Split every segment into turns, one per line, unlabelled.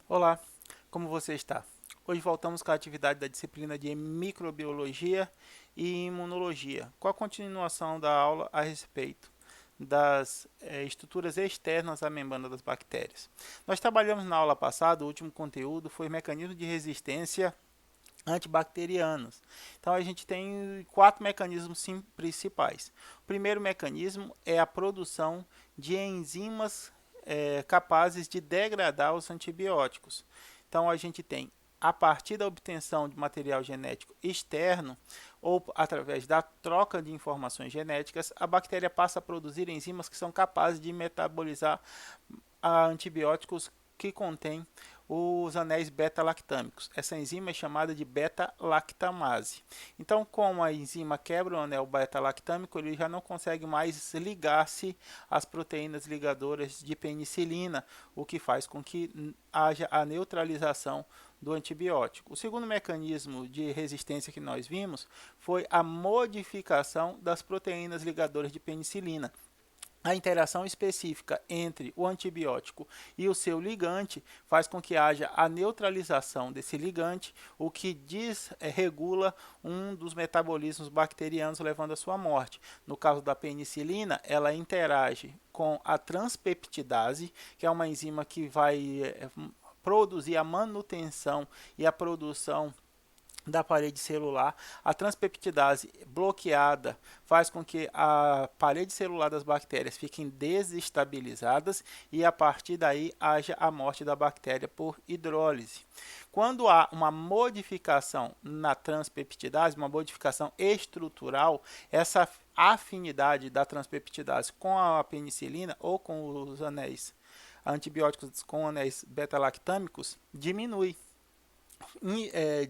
Olá, como você está? Hoje voltamos com a atividade da disciplina de microbiologia e imunologia, com a continuação da aula a respeito das estruturas externas à membrana das bactérias. Nós trabalhamos na aula passada, o último conteúdo foi mecanismo de resistência antibacterianos. Então a gente tem quatro mecanismos principais. O primeiro mecanismo é a produção de enzimas capazes de degradar os antibióticos. Então a gente tem a partir da obtenção de material genético externo ou através da troca de informações genéticas, a bactéria passa a produzir enzimas que são capazes de metabolizar antibióticos que contêm os anéis beta-lactâmicos. Essa enzima é chamada de beta-lactamase. Então, como a enzima quebra o anel beta-lactâmico, ele já não consegue mais ligar-se às proteínas ligadoras de penicilina, o que faz com que haja a neutralização do antibiótico. O segundo mecanismo de resistência que nós vimos foi a modificação das proteínas ligadoras de penicilina. A interação específica entre o antibiótico e o seu ligante faz com que haja a neutralização desse ligante, o que desregula um dos metabolismos bacterianos, levando à sua morte. No caso da penicilina, ela interage com a transpeptidase, que é uma enzima que vai produzir a manutenção e a produção da parede celular. A transpeptidase bloqueada faz com que a parede celular das bactérias fiquem desestabilizadas e a partir daí haja a morte da bactéria por hidrólise. Quando há uma modificação na transpeptidase, uma modificação estrutural, essa afinidade da transpeptidase com a penicilina ou com os anéis antibióticos com anéis beta-lactâmicos diminui,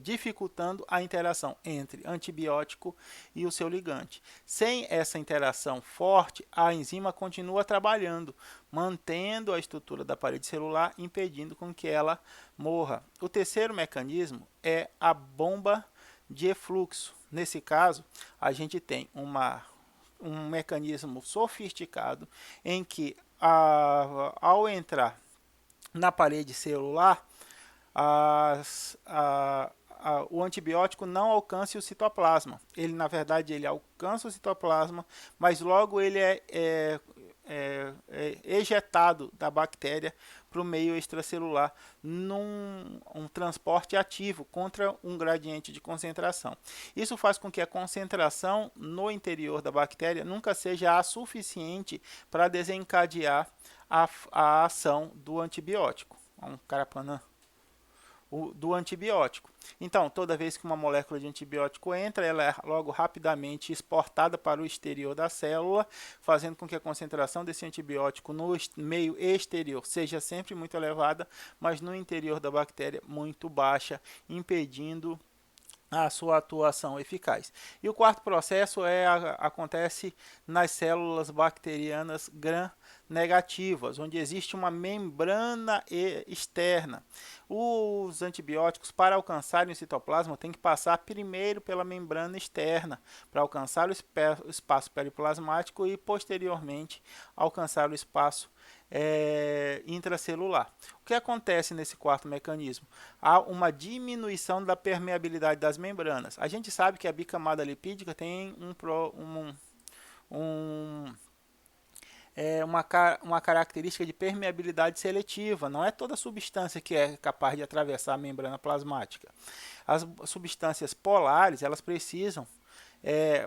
dificultando a interação entre antibiótico e o seu ligante. Sem essa interação forte, a enzima continua trabalhando, mantendo a estrutura da parede celular, impedindo com que ela morra. O terceiro mecanismo é a bomba de efluxo. Nesse caso, a gente tem um mecanismo sofisticado em que, ao entrar na parede celular, o antibiótico não alcance o citoplasma. Ele, na verdade, ele alcança o citoplasma, mas logo ele é ejetado da bactéria para o meio extracelular num transporte ativo contra um gradiente de concentração. Isso faz com que a concentração no interior da bactéria nunca seja a suficiente para desencadear a ação do antibiótico. Um carapanã do antibiótico. Então, toda vez que uma molécula de antibiótico entra, ela é logo rapidamente exportada para o exterior da célula, fazendo com que a concentração desse antibiótico no meio exterior seja sempre muito elevada, mas no interior da bactéria muito baixa, impedindo a sua atuação eficaz. E o quarto processo acontece nas células bacterianas gram-negativas, onde existe uma membrana externa. Os antibióticos, para alcançarem o citoplasma, têm que passar primeiro pela membrana externa, para alcançar o espaço periplasmático e, posteriormente, alcançar o espaço intracelular. O que acontece nesse quarto mecanismo? Há uma diminuição da permeabilidade das membranas. A gente sabe que a bicamada lipídica tem um, uma característica de permeabilidade seletiva. Não é toda substância que é capaz de atravessar a membrana plasmática. As substâncias polares, elas precisam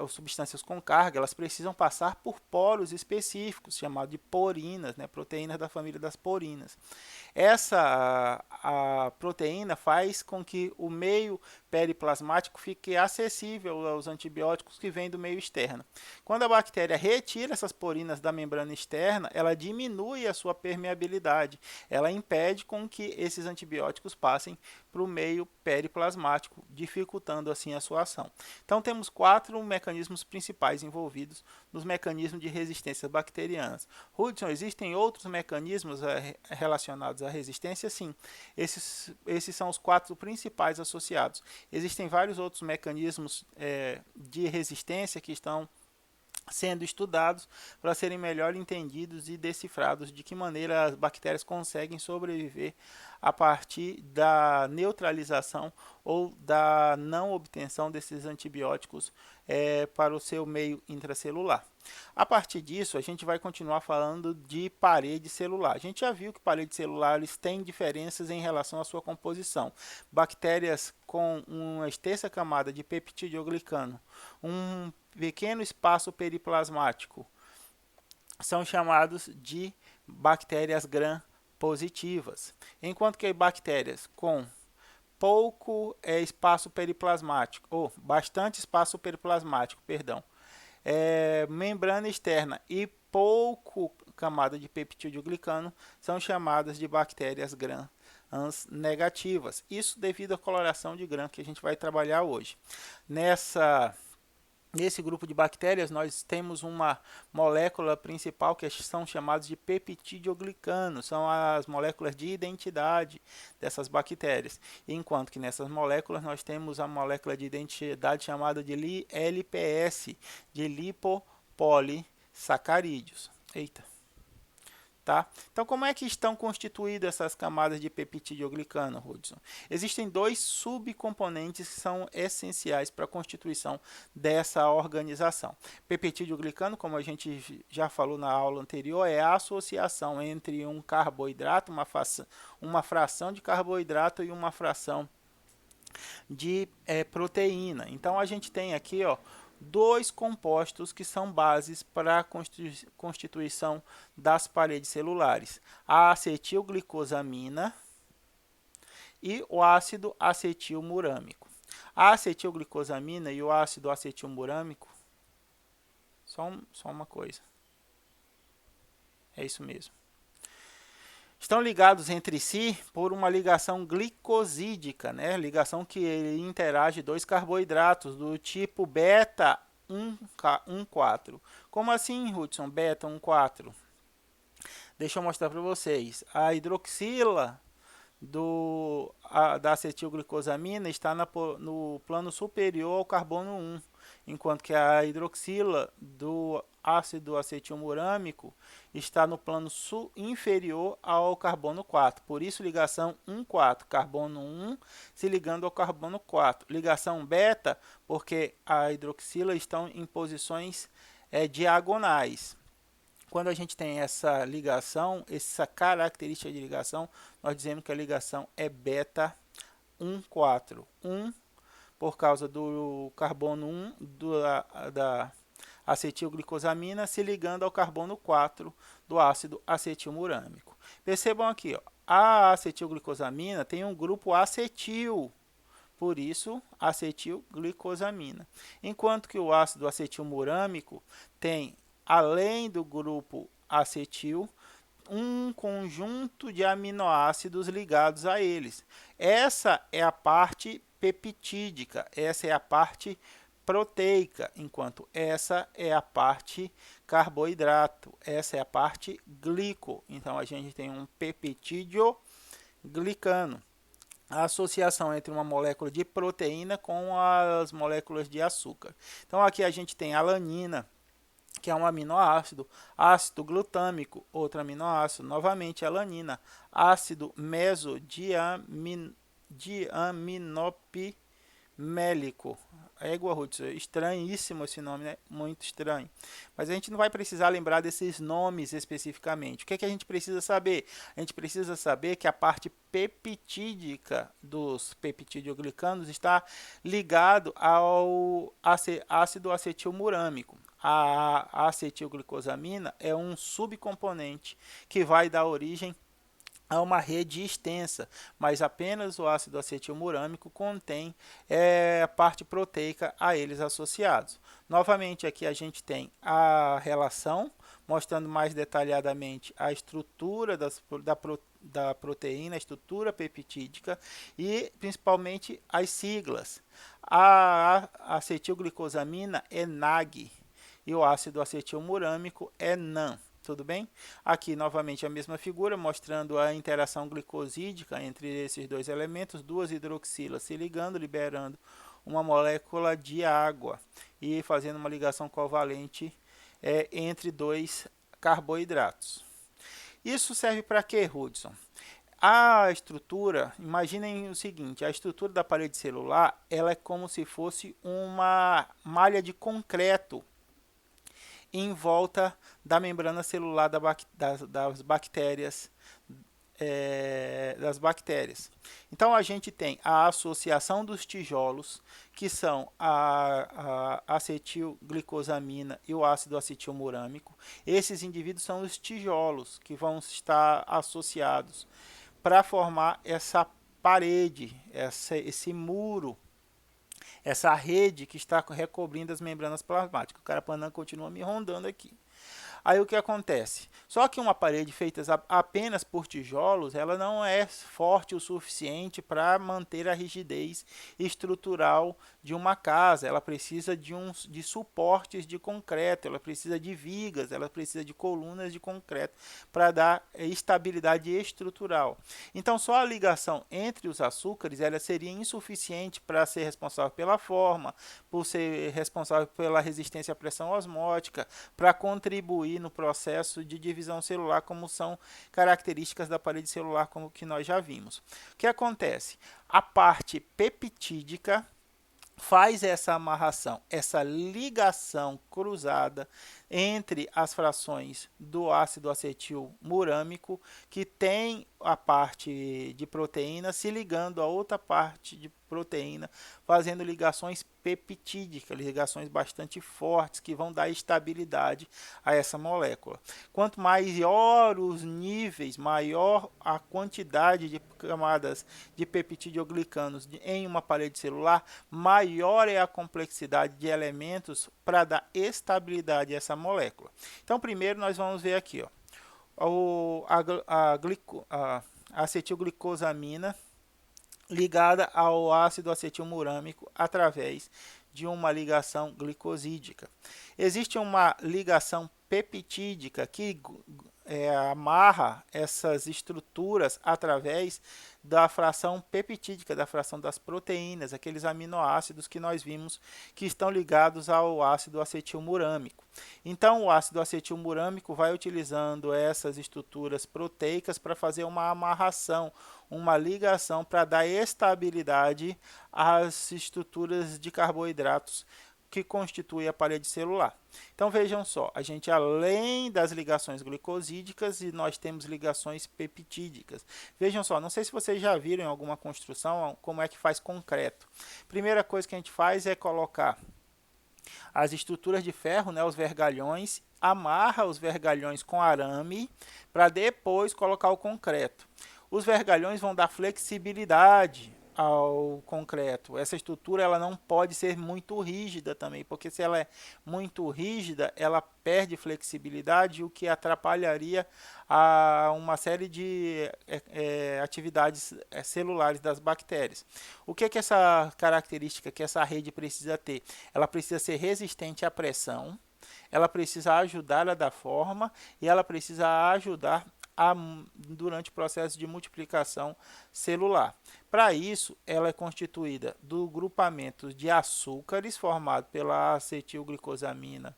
ou substâncias com carga, elas precisam passar por poros específicos, chamados de porinas, né, proteínas da família das porinas. Essa a proteína faz com que o meio periplasmático fique acessível aos antibióticos que vêm do meio externo. Quando a bactéria retira essas porinas da membrana externa, ela diminui a sua permeabilidade, ela impede com que esses antibióticos passem para o meio periplasmático, dificultando assim a sua ação. Então temos quatro mecanismos principais envolvidos nos mecanismos de resistência bacterianas. Hudson, existem outros mecanismos relacionados à resistência? Sim, esses são os quatro principais associados. Existem vários outros mecanismos de resistência que estão sendo estudados para serem melhor entendidos e decifrados de que maneira as bactérias conseguem sobreviver a partir da neutralização ou da não obtenção desses antibióticos para o seu meio intracelular. A partir disso, a gente vai continuar falando de parede celular. A gente já viu que paredes celulares têm diferenças em relação à sua composição. Bactérias com uma extensa camada de peptidoglicano, um pequeno espaço periplasmático, são chamados de bactérias gram-positivas, enquanto que bactérias com pouco espaço periplasmático, ou bastante espaço periplasmático, perdão, membrana externa e pouco camada de peptidoglicano são chamadas de bactérias gram negativas. Isso devido à coloração de gram que a gente vai trabalhar hoje. Nesse grupo de bactérias, nós temos uma molécula principal que são chamadas de peptidoglicano, são as moléculas de identidade dessas bactérias. Enquanto que nessas moléculas nós temos a molécula de identidade chamada de LPS, de lipopolissacarídeos. Eita. Tá? Então, como é que estão constituídas essas camadas de peptidoglicano, Hudson? Existem dois subcomponentes que são essenciais para a constituição dessa organização. Peptidoglicano, como a gente já falou na aula anterior, é a associação entre um carboidrato, uma fração de carboidrato e uma fração de proteína. Então, a gente tem aqui, ó, dois compostos que são bases para a constituição das paredes celulares: a acetilglicosamina e o ácido acetilmurâmico. A acetilglicosamina e o ácido acetilmurâmico, só uma coisa, é isso mesmo, estão ligados entre si por uma ligação glicosídica, né? Ligação que interage dois carboidratos do tipo beta 1,4. Como assim, Hudson? Beta 1,4? Deixa eu mostrar para vocês. A hidroxila da acetilglicosamina está no plano superior ao carbono 1, enquanto que a hidroxila do ácido acetilmurâmico está no plano inferior ao carbono 4. Por isso, ligação 1,4, carbono 1 se ligando ao carbono 4. Ligação beta, porque a hidroxila estão em posições diagonais. Quando a gente tem essa ligação, essa característica de ligação, nós dizemos que a ligação é beta 1,4. 1 por causa do carbono 1 da acetilglicosamina se ligando ao carbono 4 do ácido acetilmurâmico. Percebam aqui, ó, a acetilglicosamina tem um grupo acetil, por isso acetilglicosamina. Enquanto que o ácido acetilmurâmico tem, além do grupo acetil, um conjunto de aminoácidos ligados a eles. Essa é a parte peptídica, essa é a parte proteica, enquanto essa é a parte carboidrato, essa é a parte glico. Então, a gente tem um peptidoglicano, a associação entre uma molécula de proteína com as moléculas de açúcar. Então, aqui a gente tem alanina, que é um aminoácido, ácido glutâmico, outro aminoácido, novamente alanina, ácido mesodiaminopimélico. Égua, Hudson, estranhíssimo esse nome, né? Muito estranho. Mas a gente não vai precisar lembrar desses nomes especificamente. O que é que a gente precisa saber? A gente precisa saber que a parte peptídica dos peptidoglicanos está ligado ao ácido acetilmurâmico. A acetilglicosamina é um subcomponente que vai dar origem a uma rede extensa, mas apenas o ácido acetilmurâmico contém a parte proteica a eles associados. Novamente, aqui a gente tem a relação, mostrando mais detalhadamente a estrutura da proteína, a estrutura peptídica e principalmente as siglas. A acetilglicosamina é NAG e o ácido acetilmurâmico é NAN. Tudo bem? Aqui novamente a mesma figura mostrando a interação glicosídica entre esses dois elementos, duas hidroxilas se ligando, liberando uma molécula de água e fazendo uma ligação covalente entre dois carboidratos. Isso serve para quê, Hudson? A estrutura, imaginem o seguinte, a estrutura da parede celular, ela é como se fosse uma malha de concreto em volta da membrana celular das bactérias. Das bactérias. Então a gente tem a associação dos tijolos, que são a acetilglicosamina e o ácido acetilmurâmico. Esses indivíduos são os tijolos que vão estar associados para formar essa parede, esse muro, essa rede que está recobrindo as membranas plasmáticas. O Carapanã continua me rondando aqui. Aí o que acontece? Só que uma parede feita apenas por tijolos, ela não é forte o suficiente para manter a rigidez estrutural de uma casa. Ela precisa de suportes de concreto, ela precisa de vigas, ela precisa de colunas de concreto para dar estabilidade estrutural. Então, só a ligação entre os açúcares ela seria insuficiente para ser responsável pela forma, por ser responsável pela resistência à pressão osmótica, para contribuir no processo de divisão celular, como são características da parede celular, como que nós já vimos. O que acontece? A parte peptídica faz essa amarração, essa ligação cruzada entre as frações do ácido acetilmurâmico, que tem a parte de proteína se ligando a outra parte de proteína, fazendo ligações peptídicas, ligações bastante fortes que vão dar estabilidade a essa molécula. Quanto maior os níveis, maior a quantidade de camadas de peptidoglicanos em uma parede celular, maior é a complexidade de elementos para dar estabilidade a essa molécula. Então, primeiro nós vamos ver aqui, a acetilglicosamina ligada ao ácido acetilmurâmico através de uma ligação glicosídica. Existe uma ligação peptídica que amarra essas estruturas através da fração peptídica, da fração das proteínas, aqueles aminoácidos que nós vimos que estão ligados ao ácido acetilmurâmico. Então, o ácido acetilmurâmico vai utilizando essas estruturas proteicas para fazer uma amarração, uma ligação para dar estabilidade às estruturas de carboidratos que constitui a parede celular. Então vejam só, a gente além das ligações glicosídicas, e nós temos ligações peptídicas. Vejam só, não sei se vocês já viram em alguma construção como é que faz concreto. Primeira coisa que a gente faz é colocar as estruturas de ferro, né, os vergalhões, amarra os vergalhões com arame para depois colocar o concreto. Os vergalhões vão dar flexibilidade ao concreto. Essa estrutura ela não pode ser muito rígida também, porque se ela é muito rígida, ela perde flexibilidade, o que atrapalharia uma série de atividades celulares das bactérias. O que essa característica, que essa rede precisa ter? Ela precisa ser resistente à pressão, ela precisa ajudar a dar forma e ela precisa ajudar durante o processo de multiplicação celular. Para isso, ela é constituída do grupamento de açúcares formado pela acetilglicosamina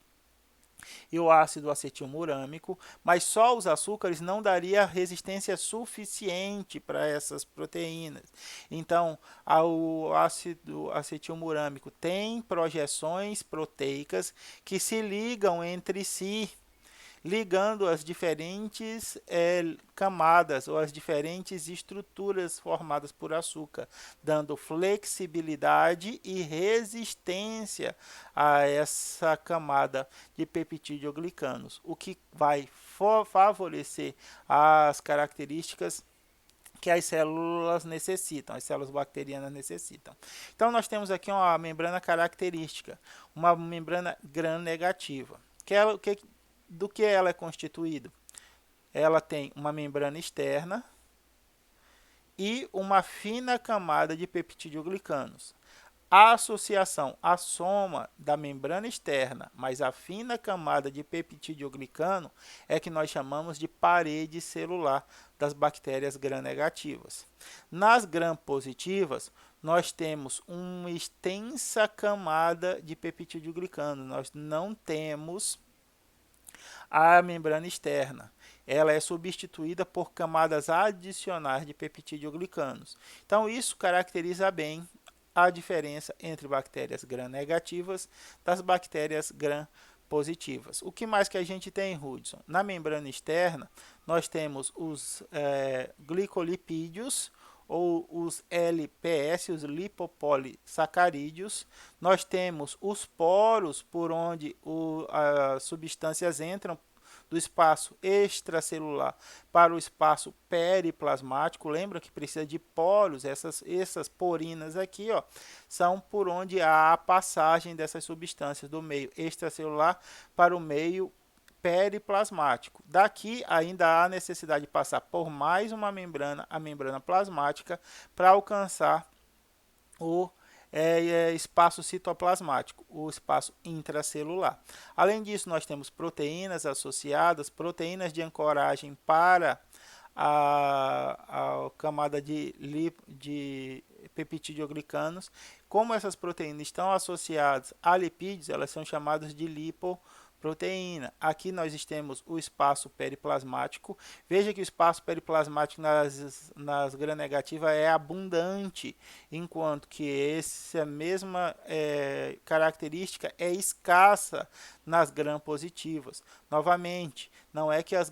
e o ácido acetilmurâmico, mas só os açúcares não daria resistência suficiente para essas proteínas. Então, o ácido acetilmurâmico tem projeções proteicas que se ligam entre si, ligando as diferentes camadas ou as diferentes estruturas formadas por açúcar, dando flexibilidade e resistência a essa camada de peptidoglicanos, o que vai favorecer as características que as células necessitam, as células bacterianas necessitam. Então, nós temos aqui uma membrana característica, uma membrana gram-negativa. Do que ela é constituída? Ela tem uma membrana externa e uma fina camada de peptidoglicanos. A associação, a soma da membrana externa mais a fina camada de peptidoglicano é que nós chamamos de parede celular das bactérias gram-negativas. Nas gram-positivas, nós temos uma extensa camada de peptidoglicano. Nós não temos A membrana externa, ela é substituída por camadas adicionais de peptidoglicanos. Então, isso caracteriza bem a diferença entre bactérias gram-negativas das bactérias gram-positivas. O que mais que a gente tem, Hudson? Na membrana externa, nós temos os glicolipídios, ou os LPS, os lipopolissacarídeos. Nós temos os poros por onde as substâncias entram do espaço extracelular para o espaço periplasmático. Lembra que precisa de poros, essas porinas aqui, ó, são por onde há a passagem dessas substâncias do meio extracelular para o meio periplasmático. Daqui ainda há necessidade de passar por mais uma membrana, a membrana plasmática, para alcançar o espaço citoplasmático, o espaço intracelular. Além disso, nós temos proteínas associadas, proteínas de ancoragem para a camada de peptidoglicanos. Como essas proteínas estão associadas a lipídios, elas são chamadas de lipoproteína. Aqui nós temos o espaço periplasmático. Veja que o espaço periplasmático nas gram-negativas é abundante, enquanto que essa mesma característica é escassa nas gram-positivas. Novamente, não é que as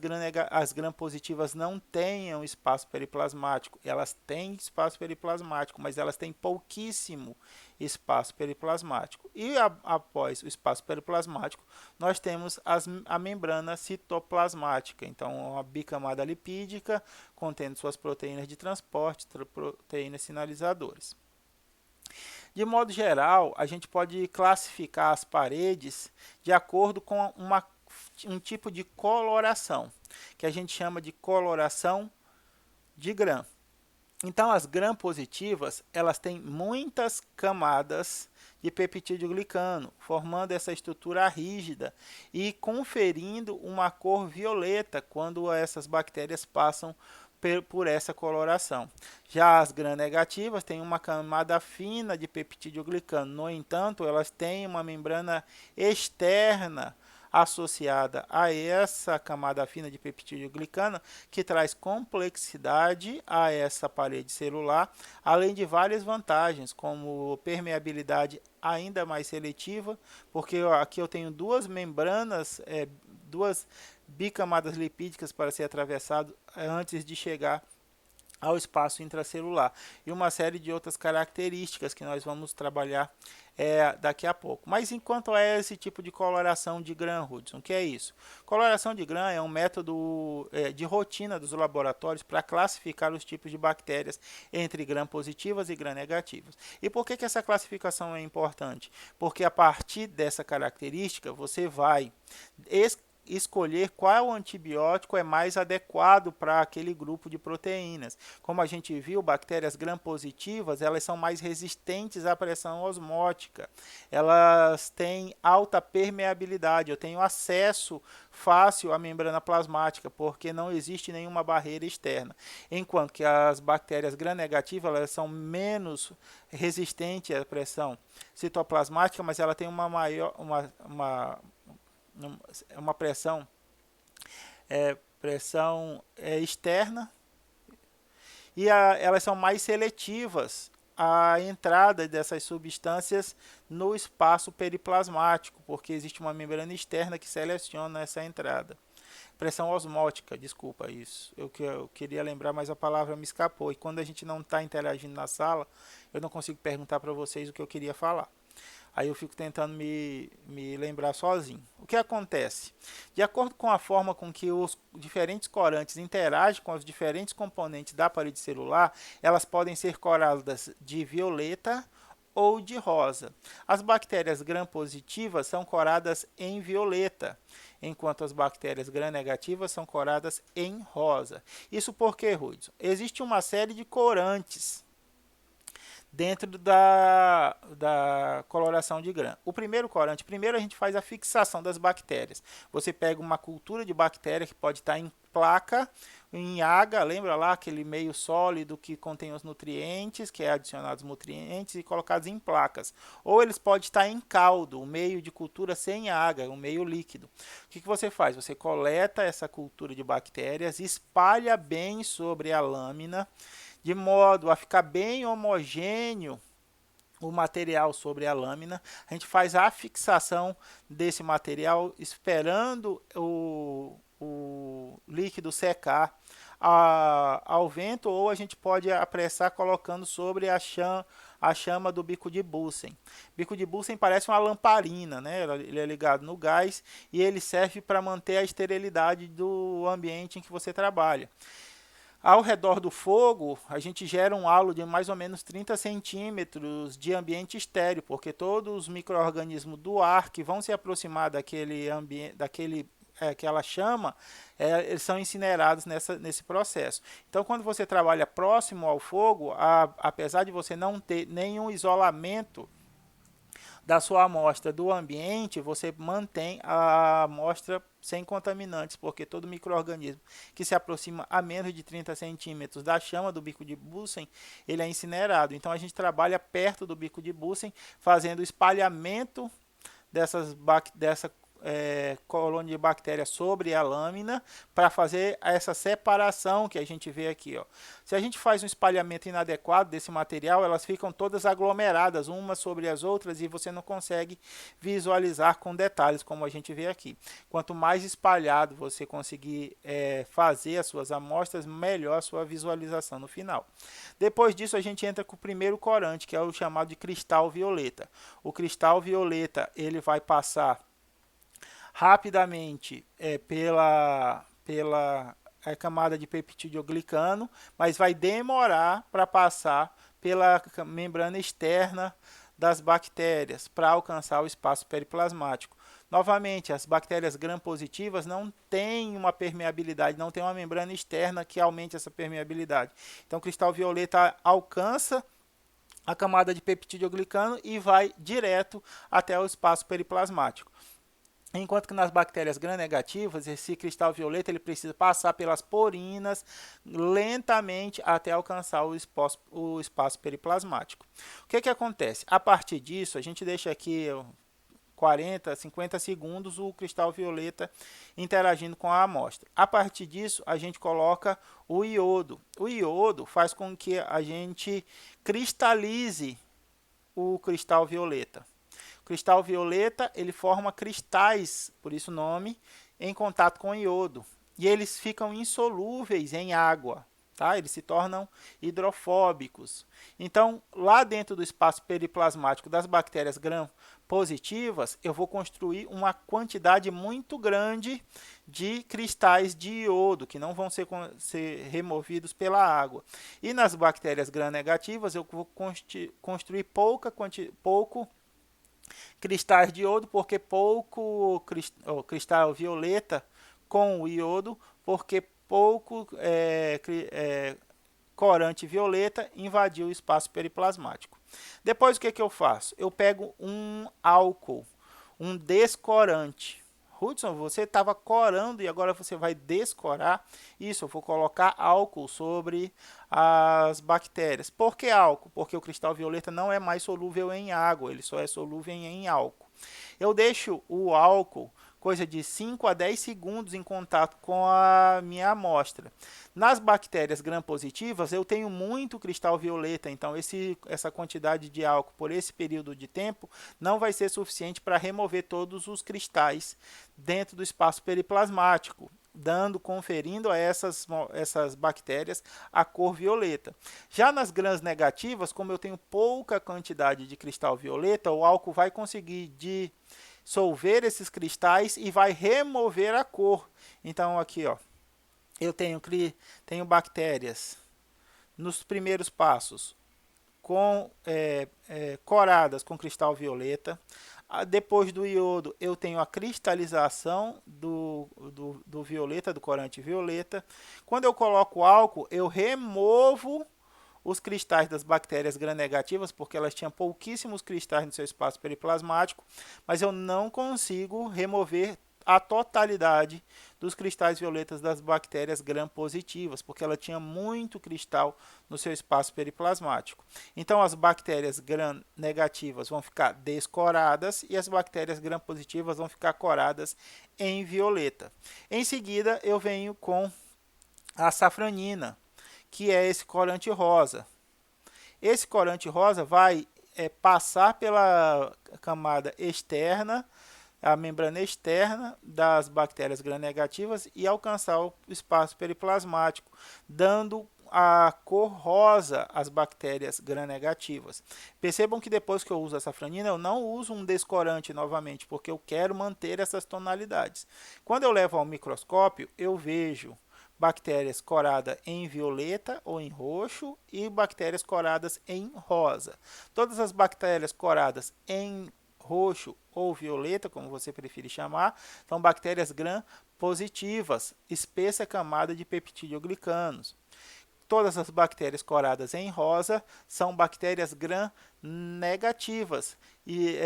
gram-positivas não tenham espaço periplasmático, elas têm espaço periplasmático, mas elas têm pouquíssimo espaço periplasmático. E após o espaço periplasmático, nós temos a membrana citoplasmática, então uma bicamada lipídica contendo suas proteínas de transporte, proteínas sinalizadoras. De modo geral, a gente pode classificar as paredes de acordo com um tipo de coloração, que a gente chama de coloração de gram. Então, as gram-positivas, elas têm muitas camadas de peptidoglicano, formando essa estrutura rígida e conferindo uma cor violeta quando essas bactérias passam por essa coloração. Já as gram-negativas têm uma camada fina de peptidoglicano, no entanto, elas têm uma membrana externa associada a essa camada fina de peptidoglicano, que traz complexidade a essa parede celular, além de várias vantagens, como permeabilidade ainda mais seletiva, porque aqui eu tenho duas membranas, duas bicamadas lipídicas para ser atravessado antes de chegar ao espaço intracelular, e uma série de outras características que nós vamos trabalhar daqui a pouco. Mas enquanto é esse tipo de coloração de gram, Hudson, o que é isso? Coloração de gram é um método de rotina dos laboratórios para classificar os tipos de bactérias entre gram-positivas e gram-negativas. E por que essa classificação é importante? Porque a partir dessa característica você vai escolher qual antibiótico é mais adequado para aquele grupo de proteínas. Como a gente viu, bactérias gram-positivas, elas são mais resistentes à pressão osmótica. Elas têm alta permeabilidade, eu tenho acesso fácil à membrana plasmática, porque não existe nenhuma barreira externa. Enquanto que as bactérias gram-negativas, elas são menos resistentes à pressão citoplasmática, mas ela tem uma pressão externa, e elas são mais seletivas à entrada dessas substâncias no espaço periplasmático, porque existe uma membrana externa que seleciona essa entrada. Pressão osmótica, desculpa isso. Eu queria lembrar, mas a palavra me escapou. E quando a gente não está interagindo na sala, eu não consigo perguntar para vocês o que eu queria falar. Aí eu fico tentando me lembrar sozinho. O que acontece? De acordo com a forma com que os diferentes corantes interagem com os diferentes componentes da parede celular, elas podem ser coradas de violeta ou de rosa. As bactérias gram-positivas são coradas em violeta, enquanto as bactérias gram-negativas são coradas em rosa. Isso porque, Hudson, existe uma série de corantes dentro da coloração de gram. O primeiro corante, primeiro a gente faz a fixação das bactérias. Você pega uma cultura de bactéria que pode estar em placa, em água, lembra lá aquele meio sólido que contém os nutrientes, que é adicionados nutrientes e colocados em placas. Ou eles podem estar em caldo, um meio de cultura sem água, um meio líquido. O que você faz? Você coleta essa cultura de bactérias, espalha bem sobre a lâmina, de modo a ficar bem homogêneo o material sobre a lâmina. A gente faz a fixação desse material esperando o líquido secar ao vento, ou a gente pode apressar colocando sobre a chama do bico de Bunsen. Bico de Bunsen parece uma lamparina, né? Ele é ligado no gás e ele serve para manter a esterilidade do ambiente em que você trabalha. Ao redor do fogo, a gente gera um halo de mais ou menos 30 centímetros de ambiente estéreo, porque todos os micro-organismos do ar que vão se aproximar daquele ambiente, aquela chama, eles são incinerados nesse processo. Então, quando você trabalha próximo ao fogo, apesar de você não ter nenhum isolamento da sua amostra do ambiente, você mantém a amostra sem contaminantes, porque todo micro-organismo que se aproxima a menos de 30 centímetros da chama do bico de Bunsen, ele é incinerado. Então a gente trabalha perto do bico de Bunsen, fazendo o espalhamento dessa colônia de bactérias sobre a lâmina para fazer essa separação que a gente vê aqui, ó. Se a gente faz um espalhamento inadequado desse material, elas ficam todas aglomeradas umas sobre as outras e você não consegue visualizar com detalhes como a gente vê aqui. Quanto mais espalhado você conseguir fazer as suas amostras, melhor a sua visualização no final. Depois disso a gente entra com o primeiro corante, que é o chamado de cristal violeta. O cristal violeta ele vai passar rapidamente pela camada de peptidoglicano, mas vai demorar para passar pela membrana externa das bactérias para alcançar o espaço periplasmático. Novamente, as bactérias gram-positivas não têm uma permeabilidade, não tem uma membrana externa que aumente essa permeabilidade. Então, o cristal violeta alcança a camada de peptidoglicano e vai direto até o espaço periplasmático. Enquanto que nas bactérias gram-negativas, esse cristal violeta ele precisa passar pelas porinas lentamente até alcançar o espaço periplasmático. O que acontece? A partir disso, a gente deixa aqui 40, 50 segundos o cristal violeta interagindo com a amostra. A partir disso, a gente coloca o iodo. O iodo faz com que a gente cristalize o cristal violeta. O cristal violeta ele forma cristais, por isso o nome, em contato com o iodo. E eles ficam insolúveis em água. Tá? Eles se tornam hidrofóbicos. Então, lá dentro do espaço periplasmático das bactérias gram-positivas, eu vou construir uma quantidade muito grande de cristais de iodo, que não vão ser removidos pela água. E nas bactérias gram-negativas, eu vou construir pouco cristais de iodo, porque pouco cristal violeta com o iodo, porque pouco corante violeta invadiu o espaço periplasmático. Depois o que eu faço? Eu pego um álcool, um descorante. Hudson, você estava corando e agora você vai descorar. Isso, eu vou colocar álcool sobre as bactérias. Por que álcool? Porque o cristal violeta não é mais solúvel em água, ele só é solúvel em álcool. Eu deixo o álcool coisa de 5 a 10 segundos em contato com a minha amostra. Nas bactérias gram-positivas, eu tenho muito cristal violeta, então essa quantidade de álcool por esse período de tempo não vai ser suficiente para remover todos os cristais dentro do espaço periplasmático, conferindo a essas bactérias a cor violeta. Já nas grãs negativas, como eu tenho pouca quantidade de cristal violeta, o álcool vai conseguir dissolver esses cristais e vai remover a cor. Então aqui, ó, eu tenho bactérias nos primeiros passos coradas com cristal violeta. Depois do iodo, eu tenho a cristalização do violeta, do corante violeta. Quando eu coloco álcool, eu removo os cristais das bactérias gram-negativas, porque elas tinham pouquíssimos cristais no seu espaço periplasmático, mas eu não consigo remover a totalidade dos cristais violetas das bactérias gram-positivas, porque ela tinha muito cristal no seu espaço periplasmático. Então, as bactérias gram-negativas vão ficar descoradas e as bactérias gram-positivas vão ficar coradas em violeta. Em seguida, eu venho com a safranina, que é esse corante rosa. Esse corante rosa vai passar pela camada externa, a membrana externa das bactérias gram-negativas e alcançar o espaço periplasmático, dando a cor rosa às bactérias gram-negativas. Percebam que depois que eu uso a safranina, eu não uso um descorante novamente, porque eu quero manter essas tonalidades. Quando eu levo ao microscópio, eu vejo bactérias coradas em violeta ou em roxo e bactérias coradas em rosa. Todas as bactérias coradas em roxo ou violeta, como você preferir chamar, são bactérias gram-positivas, espessa camada de peptidoglicanos. Todas as bactérias coradas em rosa são bactérias gram-negativas e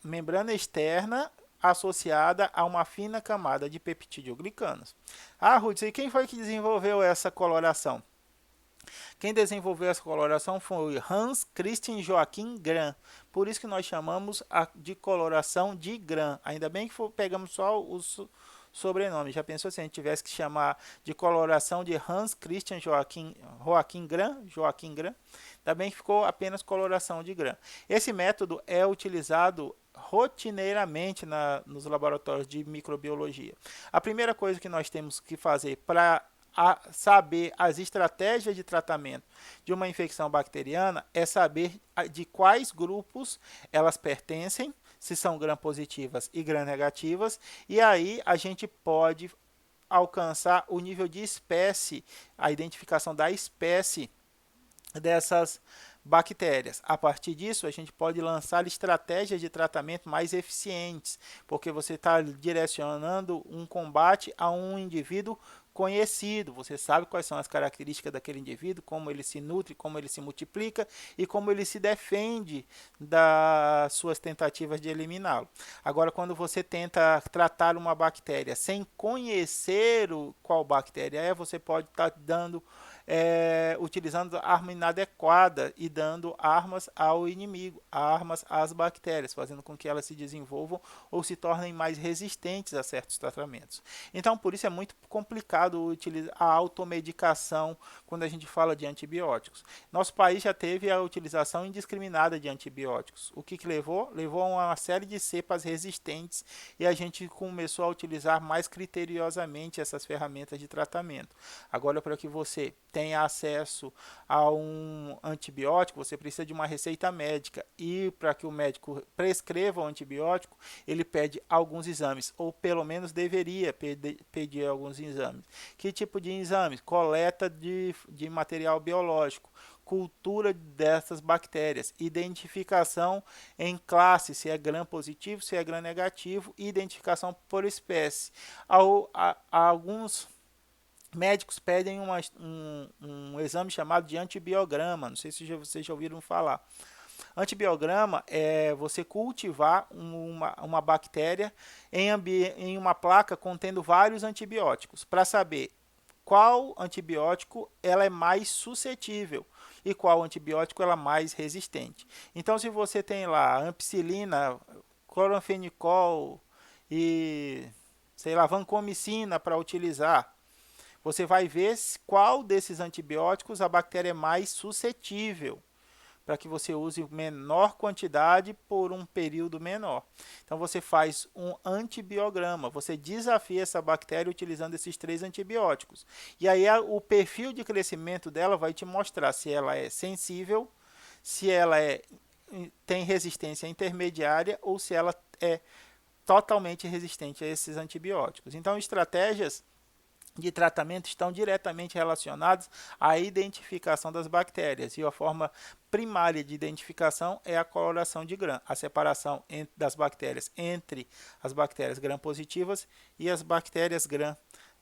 membrana externa associada a uma fina camada de peptidoglicanos. Ah, Ruth, e quem foi que desenvolveu essa coloração? Quem desenvolveu essa coloração foi Hans Christian Joachim Gram. Por isso que nós chamamos de coloração de Gram. Ainda bem que pegamos só os sobrenomes. Já pensou se a gente tivesse que chamar de coloração de Hans Christian Joachim Gram? Ainda bem que ficou apenas coloração de Gram. Esse método é utilizado rotineiramente nos laboratórios de microbiologia. A primeira coisa que nós temos que fazer para saber as estratégias de tratamento de uma infecção bacteriana é saber de quais grupos elas pertencem, se são gram-positivas e gram-negativas, e aí a gente pode alcançar o nível de espécie, a identificação da espécie dessas bactérias. A partir disso, a gente pode lançar estratégias de tratamento mais eficientes, porque você está direcionando um combate a um indivíduo conhecido, você sabe quais são as características daquele indivíduo, como ele se nutre, como ele se multiplica e como ele se defende das suas tentativas de eliminá-lo. Agora, quando você tenta tratar uma bactéria sem conhecer qual bactéria é, você pode estar utilizando arma inadequada e dando armas ao inimigo, armas às bactérias, fazendo com que elas se desenvolvam ou se tornem mais resistentes a certos tratamentos. Então, por isso é muito complicado utilizar a automedicação quando a gente fala de antibióticos. Nosso país já teve a utilização indiscriminada de antibióticos. O que levou? Levou a uma série de cepas resistentes e a gente começou a utilizar mais criteriosamente essas ferramentas de tratamento. Agora, para que você tenha acesso a um antibiótico, você precisa de uma receita médica e para que o médico prescreva o antibiótico, ele pede alguns exames, ou pelo menos deveria pedir alguns exames. Que tipo de exames? Coleta de material biológico, cultura dessas bactérias, identificação em classe, se é gram positivo, se é gram negativo, e identificação por espécie. Alguns médicos pedem um exame chamado de antibiograma, não sei se vocês já ouviram falar. Antibiograma é você cultivar uma bactéria em uma placa contendo vários antibióticos, para saber qual antibiótico ela é mais suscetível e qual antibiótico ela é mais resistente. Então, se você tem lá ampicilina, cloranfenicol e, sei lá, vancomicina para utilizar, você vai ver qual desses antibióticos a bactéria é mais suscetível, para que você use menor quantidade por um período menor. Então você faz um antibiograma, você desafia essa bactéria utilizando esses 3 antibióticos. E aí o perfil de crescimento dela vai te mostrar se ela é sensível, se ela tem resistência intermediária ou se ela é totalmente resistente a esses antibióticos. Então, estratégias de tratamento estão diretamente relacionados à identificação das bactérias, e a forma primária de identificação é a coloração de Gram, a separação das bactérias entre as bactérias gram positivas e as bactérias gram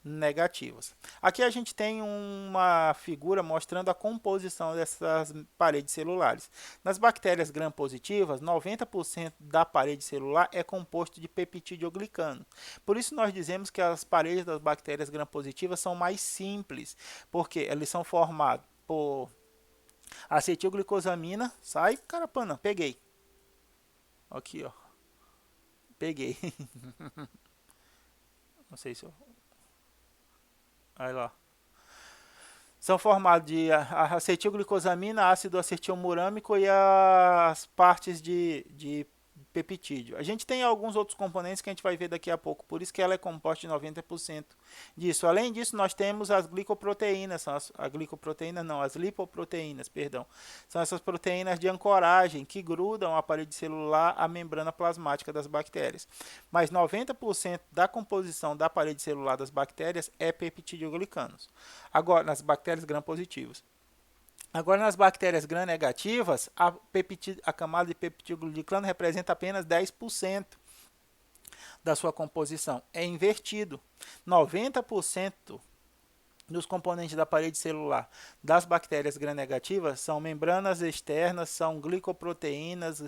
negativas. Aqui a gente tem uma figura mostrando a composição dessas paredes celulares. Nas bactérias gram-positivas, 90% da parede celular é composto de peptidoglicano. Por isso nós dizemos que as paredes das bactérias gram-positivas são mais simples, porque eles são formados por acetilglicosamina, sai, carapana, peguei. Aqui, ó. Peguei. Não sei se eu... Aí lá. São formados de acetilglicosamina, ácido acetilmurâmico e as partes de peptídeo. A gente tem alguns outros componentes que a gente vai ver daqui a pouco, por isso que ela é composta de 90% disso. Além disso, nós temos as glicoproteínas, as lipoproteínas, perdão. São essas proteínas de ancoragem que grudam a parede celular à membrana plasmática das bactérias. Mas 90% da composição da parede celular das bactérias é peptidoglicanos. Agora, nas bactérias gram-positivas. Agora, nas bactérias gram-negativas, a camada de peptidoglicano representa apenas 10% da sua composição. É invertido. 90% dos componentes da parede celular das bactérias gram-negativas são membranas externas, são glicoproteínas,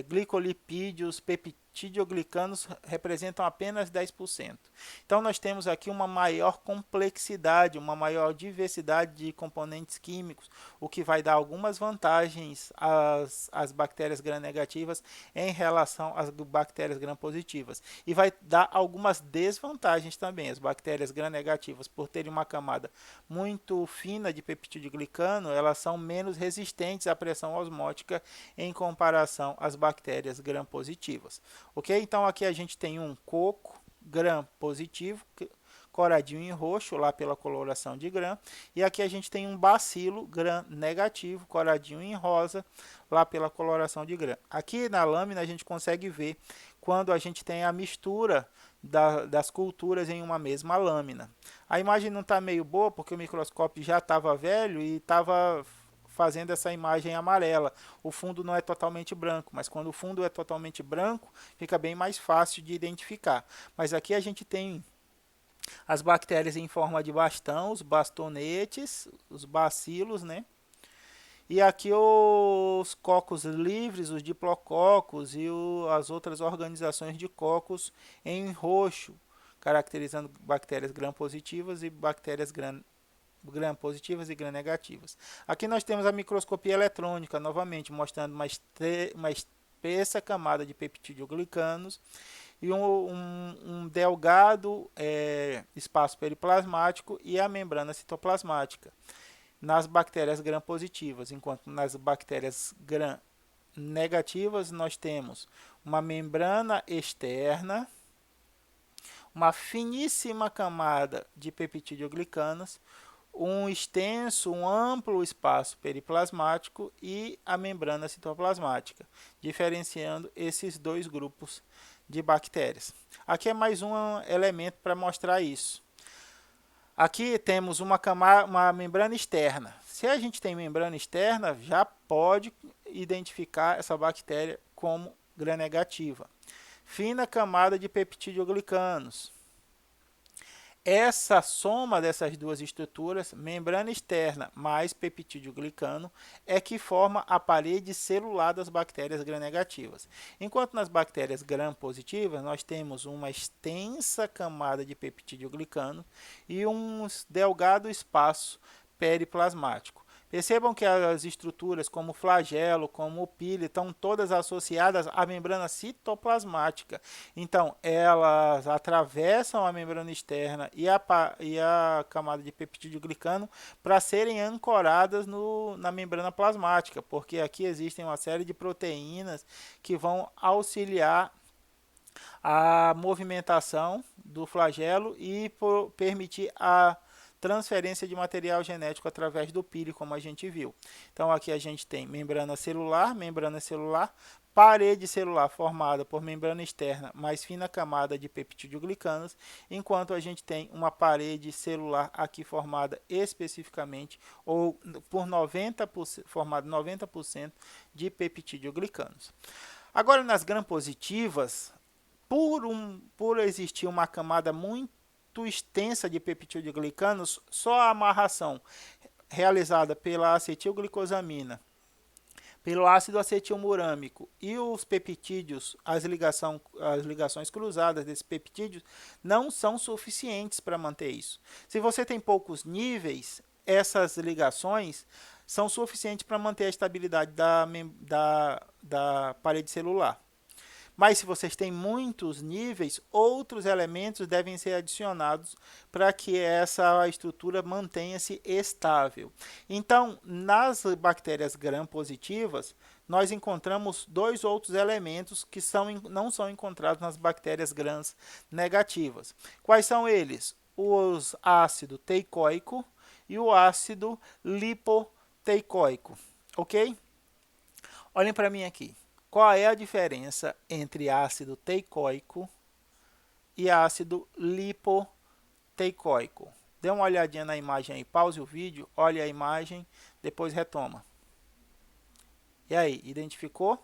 glicolipídios, peptidoglicanos representam apenas 10%. Então nós temos aqui uma maior complexidade, uma maior diversidade de componentes químicos, o que vai dar algumas vantagens às bactérias gram-negativas em relação às bactérias gram-positivas. E vai dar algumas desvantagens também. As bactérias gram-negativas, por terem uma camada muito fina de peptidoglicano, elas são menos resistentes à pressão osmótica em comparação às bactérias gram-positivas. Ok? Então aqui a gente tem um coco gram-positivo, coradinho em roxo, lá pela coloração de gram, e aqui a gente tem um bacilo gram-negativo, coradinho em rosa, lá pela coloração de gram. Aqui na lâmina a gente consegue ver quando a gente tem a mistura das culturas em uma mesma lâmina. A imagem não está meio boa porque o microscópio já estava velho e estava fazendo essa imagem amarela. O fundo não é totalmente branco, mas quando o fundo é totalmente branco, fica bem mais fácil de identificar. Mas aqui a gente tem as bactérias em forma de bastão, os bastonetes, os bacilos, né? E aqui os cocos livres, os diplococos e as outras organizações de cocos em roxo, caracterizando bactérias gram-positivas e bactérias gram-positivas e gram-negativas. Aqui nós temos a microscopia eletrônica, novamente, mostrando uma espessa camada de peptidoglicanos e um delgado espaço periplasmático e a membrana citoplasmática nas bactérias gram-positivas, enquanto nas bactérias gram-negativas nós temos uma membrana externa, uma finíssima camada de peptidoglicanos, um extenso, um amplo espaço periplasmático e a membrana citoplasmática, diferenciando esses dois grupos de bactérias. Aqui é mais um elemento para mostrar isso. Aqui temos uma membrana externa. Se a gente tem membrana externa, já pode identificar essa bactéria como gram-negativa. Fina camada de peptidoglicanos. Essa soma dessas duas estruturas, membrana externa mais peptidoglicano, é que forma a parede celular das bactérias gram-negativas. Enquanto nas bactérias gram-positivas, nós temos uma extensa camada de peptidoglicano e um delgado espaço periplasmático. Percebam que as estruturas como o flagelo, como o pili, estão todas associadas à membrana citoplasmática. Então, elas atravessam a membrana externa e a camada de peptidoglicano para serem ancoradas na membrana plasmática, porque aqui existem uma série de proteínas que vão auxiliar a movimentação do flagelo e permitir a transferência de material genético através do pili, como a gente viu. Então aqui a gente tem membrana celular, parede celular formada por membrana externa mais fina camada de peptidoglicanos, enquanto a gente tem uma parede celular aqui formada especificamente ou por 90%, formada 90% de peptidoglicanos. Agora nas gram-positivas, por existir uma camada muito muito extensa de peptidoglicanos, só a amarração realizada pela acetilglicosamina, pelo ácido acetilmurâmico e os peptídeos, as ligações cruzadas desses peptídeos, não são suficientes para manter isso. Se você tem poucos níveis, essas ligações são suficientes para manter a estabilidade da parede celular. Mas se vocês têm muitos níveis, outros elementos devem ser adicionados para que essa estrutura mantenha-se estável. Então, nas bactérias gram-positivas, nós encontramos dois outros elementos que não são encontrados nas bactérias gram-negativas. Quais são eles? O ácido teicoico e o ácido lipoteicoico. Ok? Olhem para mim aqui. Qual é a diferença entre ácido teicoico e ácido lipoteicoico? Dê uma olhadinha na imagem aí, pause o vídeo, olhe a imagem, depois retoma. E aí, identificou?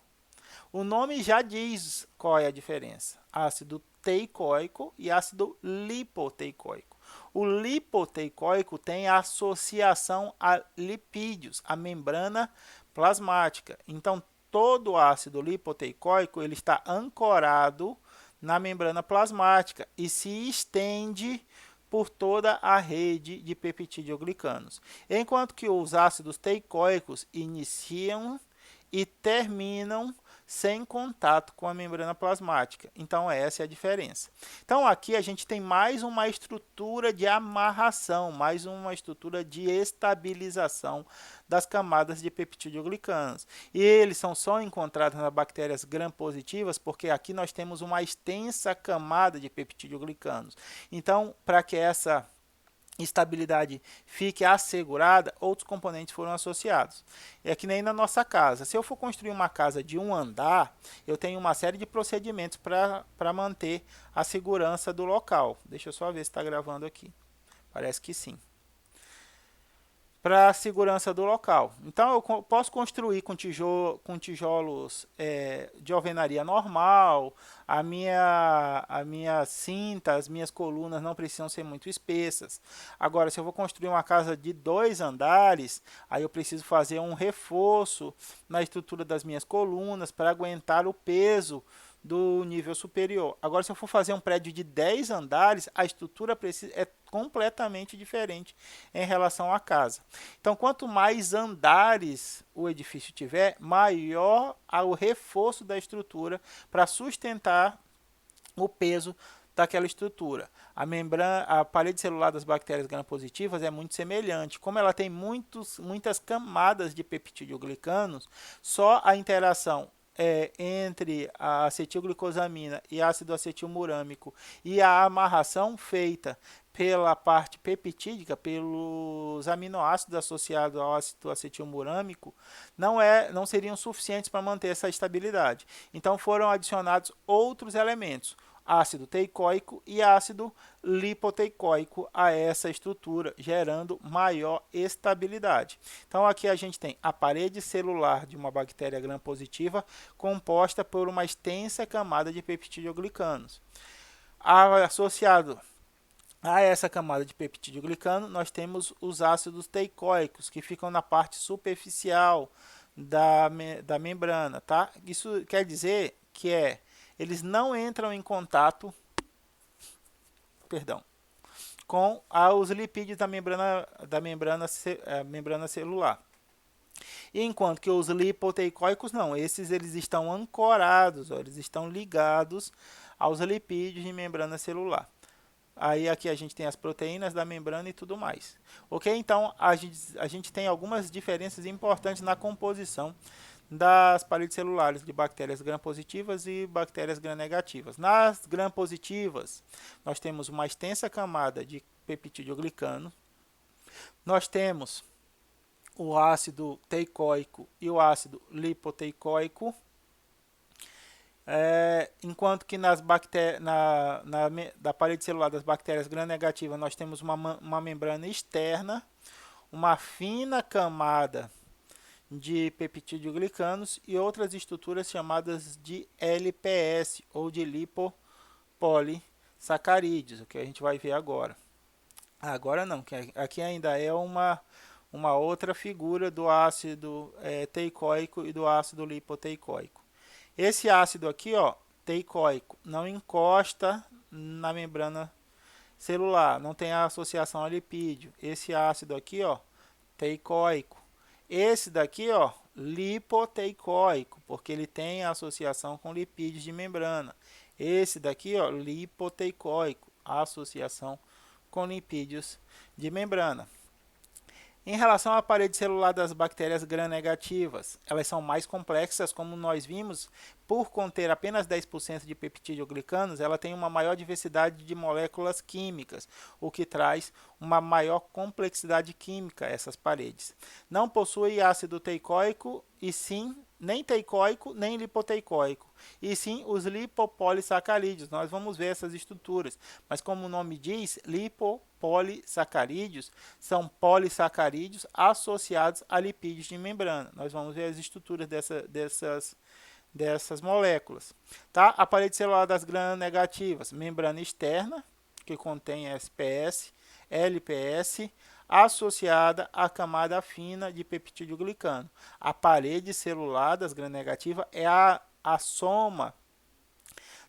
O nome já diz qual é a diferença. Ácido teicoico e ácido lipoteicoico. O lipoteicoico tem associação a lipídios, a membrana plasmática. Então, todo ácido lipoteicoico ele está ancorado na membrana plasmática e se estende por toda a rede de peptidoglicanos. Enquanto que os ácidos teicoicos iniciam e terminam sem contato com a membrana plasmática. Então, essa é a diferença. Então, aqui a gente tem mais uma estrutura de amarração, mais uma estrutura de estabilização das camadas de peptidoglicanos. E eles são só encontrados nas bactérias gram-positivas, porque aqui nós temos uma extensa camada de peptidoglicanos. Então, para que essa estabilidade fique assegurada, outros componentes foram associados. É que nem na nossa casa. Se eu for construir uma casa de um andar, eu tenho uma série de procedimentos para manter a segurança do local. Deixa eu só ver se está gravando aqui. Parece que sim. Para a segurança do local. Então, eu posso construir com tijolos de alvenaria normal, a minha cinta, as minhas colunas não precisam ser muito espessas. Agora, se eu vou construir uma casa de 2 andares, aí eu preciso fazer um reforço na estrutura das minhas colunas para aguentar o peso do nível superior. Agora, se eu for fazer um prédio de 10 andares, a estrutura é completamente diferente em relação à casa. Então, quanto mais andares o edifício tiver, maior o reforço da estrutura para sustentar o peso daquela estrutura. A parede celular das bactérias gram-positivas é muito semelhante. Como ela tem muitas camadas de peptidoglicanos, só a interação entre a acetilglicosamina e ácido acetilmurâmico e a amarração feita pela parte peptídica, pelos aminoácidos associados ao ácido acetilmurâmico, não seriam suficientes para manter essa estabilidade. Então foram adicionados outros elementos, ácido teicoico e ácido lipoteicoico a essa estrutura, gerando maior estabilidade. Então aqui a gente tem a parede celular de uma bactéria gram-positiva composta por uma extensa camada de peptidoglicanos. Associado a essa camada de peptidoglicano, nós temos os ácidos teicoicos, que ficam na parte superficial da membrana. Tá? Isso quer dizer que eles não entram em contato com os lipídios da membrana celular. Enquanto que os lipoteicoicos não, eles estão ancorados, eles estão ligados aos lipídios de membrana celular. Aí aqui a gente tem as proteínas da membrana e tudo mais. Ok? Então a gente tem algumas diferenças importantes na composição das paredes celulares de bactérias gram-positivas e bactérias gram-negativas. Nas gram-positivas, nós temos uma extensa camada de peptidoglicano. Nós temos o ácido teicoico e o ácido lipoteicoico. Enquanto que da parede celular das bactérias gram-negativas nós temos uma membrana externa, uma fina camada de peptidoglicanos e outras estruturas chamadas de LPS ou de lipopolisaccáridos. sacarídeos, o que a gente vai ver agora. Agora não, que aqui ainda é uma outra figura do ácido teicoico e do ácido lipoteicoico. Esse ácido aqui, ó, teicoico, não encosta na membrana celular, não tem associação a lipídio. Esse ácido aqui, ó, teicoico. Esse daqui, ó, lipoteicoico, porque ele tem associação com lipídios de membrana. Esse daqui, ó, lipoteicoico, associação com lipídios de membrana. Em relação à parede celular das bactérias gram-negativas, elas são mais complexas, como nós vimos, por conter apenas 10% de peptidoglicanos, ela tem uma maior diversidade de moléculas químicas, o que traz uma maior complexidade química a essas paredes. Não possui ácido teicoico e sim nem teicoico nem lipoteicoico, e sim os lipopolissacarídeos. Nós vamos ver essas estruturas, mas como o nome diz, lipopolissacarídeos são polissacarídeos associados a lipídios de membrana. Nós vamos ver as estruturas dessas moléculas. Tá? A parede celular das gram-negativas, membrana externa, que contém SPS, LPS, associada à camada fina de peptidoglicano. A parede celular das gram-negativas é a soma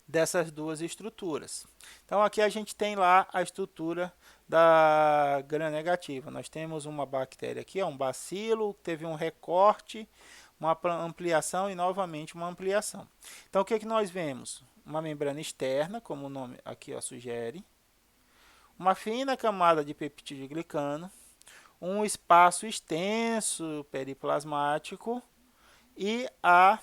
dessas duas estruturas. Então aqui a gente tem lá a estrutura da gram-negativa. Nós temos uma bactéria aqui, ó, um bacilo, teve um recorte, uma ampliação e novamente uma ampliação. Então o que nós vemos? Uma membrana externa, como o nome aqui ó, sugere, uma fina camada de peptidoglicano, um espaço extenso periplasmático e a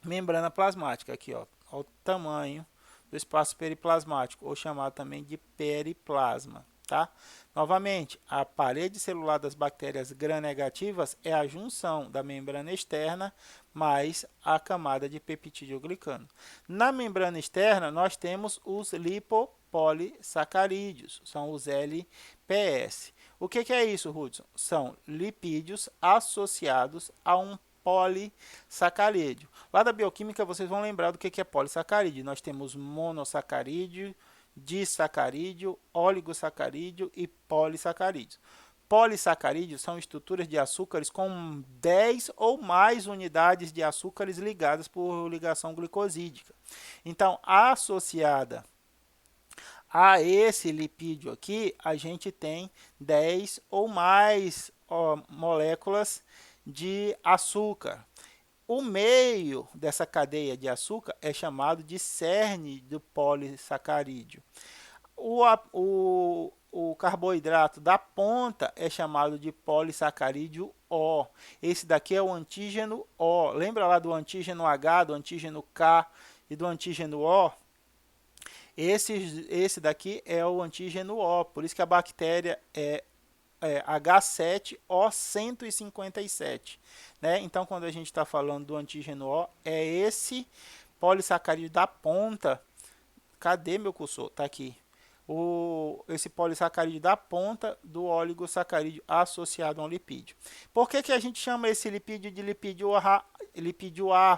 membrana plasmática, aqui ó, o tamanho do espaço periplasmático, ou chamado também de periplasma. Tá? Novamente, a parede celular das bactérias gram-negativas é a junção da membrana externa mais a camada de peptidoglicano. Na membrana externa, nós temos os lipopolissacarídeos, são os LPS. O que é isso, Hudson? São lipídios associados a um polissacarídeo. Lá da bioquímica vocês vão lembrar do que é polissacarídeo. Nós temos monossacarídeo, disacarídeo, oligosacarídeo e polissacarídeos. Polissacarídeos são estruturas de açúcares com 10 ou mais unidades de açúcares ligadas por ligação glicosídica. Então, associada a esse lipídio aqui, a gente tem 10 ou mais moléculas de açúcar. O meio dessa cadeia de açúcar é chamado de cerne do polissacarídeo. O carboidrato da ponta é chamado de polissacarídeo O. Esse daqui é o antígeno O. Lembra lá do antígeno H, do antígeno K e do antígeno O? Esse daqui é o antígeno O, por isso que a bactéria é H7O157. Né? Então, quando a gente está falando do antígeno O, é esse polissacarídeo da ponta. Cadê meu cursor? Está aqui. Esse polissacarídeo da ponta do oligosacarídeo associado a um lipídio. Por que a gente chama esse lipídio de lipídio A,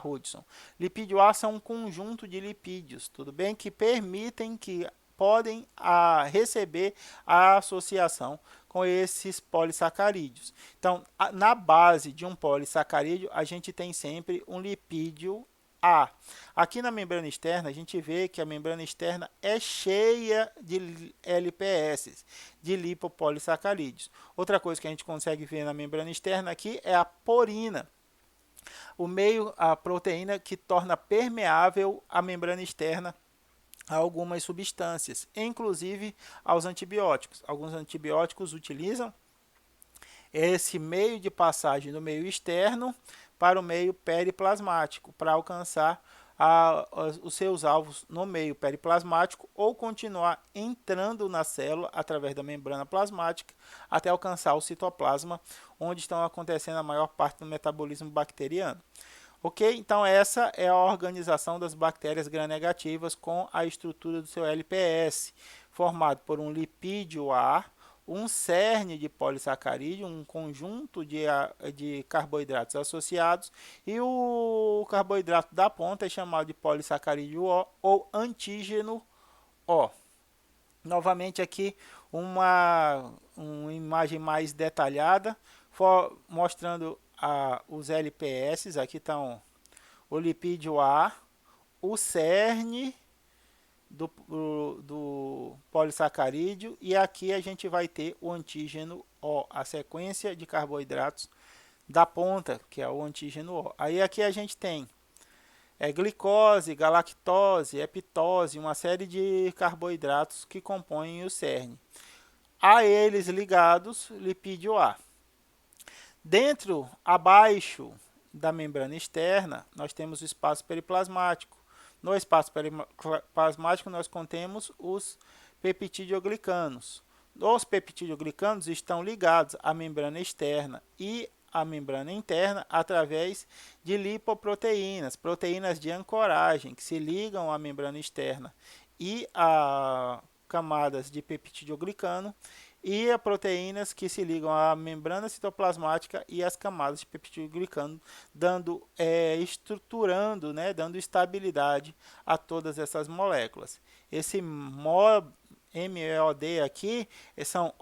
Hudson? Lipídio A são um conjunto de lipídios, tudo bem? Que permitem que podem receber a associação com esses polissacarídeos. Então, na base de um polissacarídeo, a gente tem sempre um lipídio A. Aqui na membrana externa, a gente vê que a membrana externa é cheia de LPS, de lipopolissacarídeos. Outra coisa que a gente consegue ver na membrana externa aqui é a porina. O meio, a proteína que torna permeável a membrana externa a algumas substâncias, inclusive aos antibióticos. Alguns antibióticos utilizam esse meio de passagem do meio externo para o meio periplasmático, para alcançar os seus alvos no meio periplasmático ou continuar entrando na célula através da membrana plasmática até alcançar o citoplasma, onde estão acontecendo a maior parte do metabolismo bacteriano. Ok? Então, essa é a organização das bactérias gram-negativas com a estrutura do seu LPS, formado por um lipídio A, um cerne de polissacarídeo, um conjunto de carboidratos associados, e o carboidrato da ponta é chamado de polissacarídeo O ou antígeno O. Novamente aqui uma imagem mais detalhada, mostrando os LPS. Aqui estão o lipídio A, o cerne do polissacarídeo, e aqui a gente vai ter o antígeno O, a sequência de carboidratos da ponta, que é o antígeno O. Aí aqui a gente tem glicose, galactose, epitose, uma série de carboidratos que compõem o cerne. A eles ligados, lipídio A. Dentro, abaixo da membrana externa, nós temos o espaço periplasmático. No espaço periplasmático, nós contemos os peptidoglicanos. Os peptidoglicanos estão ligados à membrana externa e à membrana interna através de lipoproteínas, proteínas de ancoragem, que se ligam à membrana externa e a camadas de peptidoglicano, e a proteínas que se ligam à membrana citoplasmática e às camadas de peptidoglicano, dando estruturando, dando estabilidade a todas essas moléculas. Esse MOD aqui são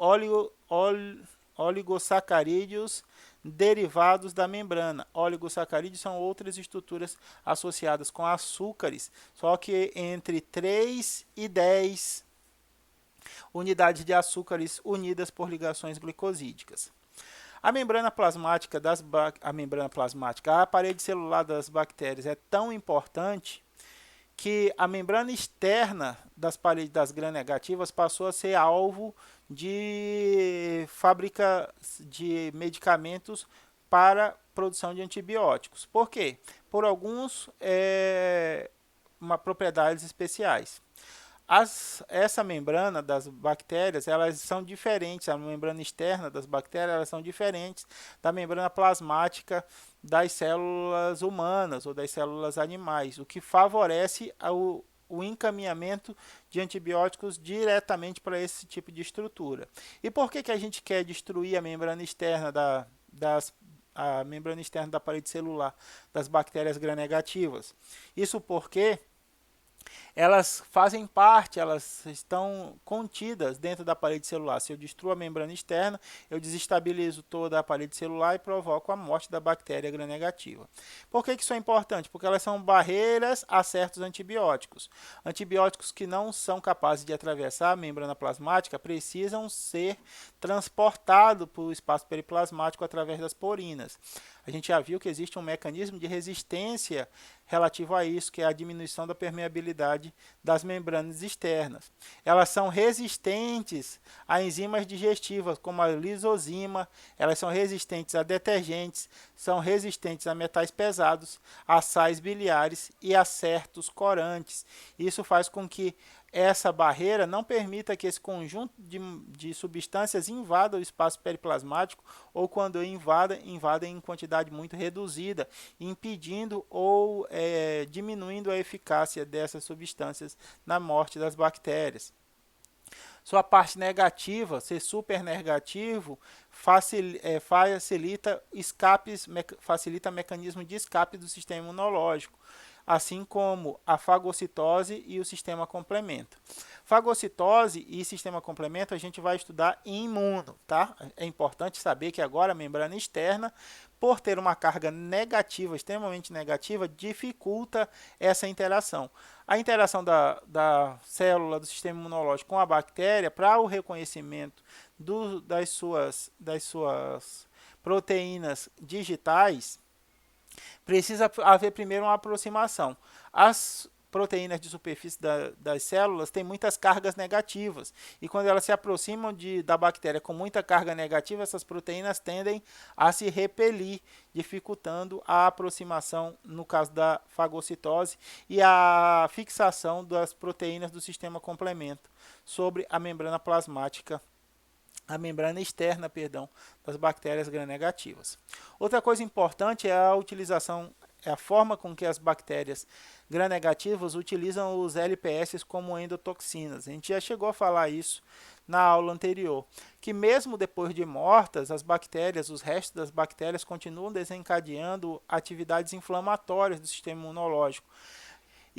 oligosacarídeos derivados da membrana. Oligosacarídeos são outras estruturas associadas com açúcares, só que entre 3 e 10 unidades de açúcares unidas por ligações glicosídicas. A membrana plasmática, a parede celular das bactérias é tão importante que a membrana externa das paredes das gram-negativas passou a ser alvo de fábrica de medicamentos para produção de antibióticos. Por quê? Por alguns propriedades especiais. Essa membrana das bactérias, elas são diferentes, a membrana externa das bactérias, elas são diferentes da membrana plasmática das células humanas ou das células animais, o que favorece o encaminhamento de antibióticos diretamente para esse tipo de estrutura. E por que a gente quer destruir a membrana externa a membrana externa da parede celular das bactérias gram-negativas? Isso porque elas fazem parte, elas estão contidas dentro da parede celular. Se eu destruo a membrana externa, eu desestabilizo toda a parede celular e provoco a morte da bactéria gram-negativa. Por que isso é importante? Porque elas são barreiras a certos antibióticos. Antibióticos que não são capazes de atravessar a membrana plasmática precisam ser transportados para o espaço periplasmático através das porinas. A gente já viu que existe um mecanismo de resistência relativo a isso, que é a diminuição da permeabilidade das membranas externas. Elas são resistentes a enzimas digestivas, como a lisozima, elas são resistentes a detergentes, são resistentes a metais pesados, a sais biliares e a certos corantes. Isso faz com que essa barreira não permita que esse conjunto de substâncias invada o espaço periplasmático, ou quando invada em quantidade muito reduzida, impedindo ou diminuindo a eficácia dessas substâncias na morte das bactérias. Sua parte negativa, ser super negativo, facilita mecanismo de escape do sistema imunológico, assim como a fagocitose e o sistema complemento. Fagocitose e sistema complemento a gente vai estudar em imuno, tá? É importante saber que agora a membrana externa, por ter uma carga negativa, extremamente negativa, dificulta essa interação. A interação da célula do sistema imunológico com a bactéria, para o reconhecimento das suas proteínas digitais, precisa haver primeiro uma aproximação. As proteínas de superfície das células têm muitas cargas negativas, e quando elas se aproximam da bactéria com muita carga negativa, essas proteínas tendem a se repelir, dificultando a aproximação, no caso da fagocitose, e a fixação das proteínas do sistema complemento sobre a membrana plasmática, a membrana externa, das bactérias gram-negativas. Outra coisa importante é a forma com que as bactérias gram-negativas utilizam os LPS como endotoxinas. A gente já chegou a falar isso na aula anterior, que mesmo depois de mortas, as bactérias, os restos das bactérias continuam desencadeando atividades inflamatórias do sistema imunológico.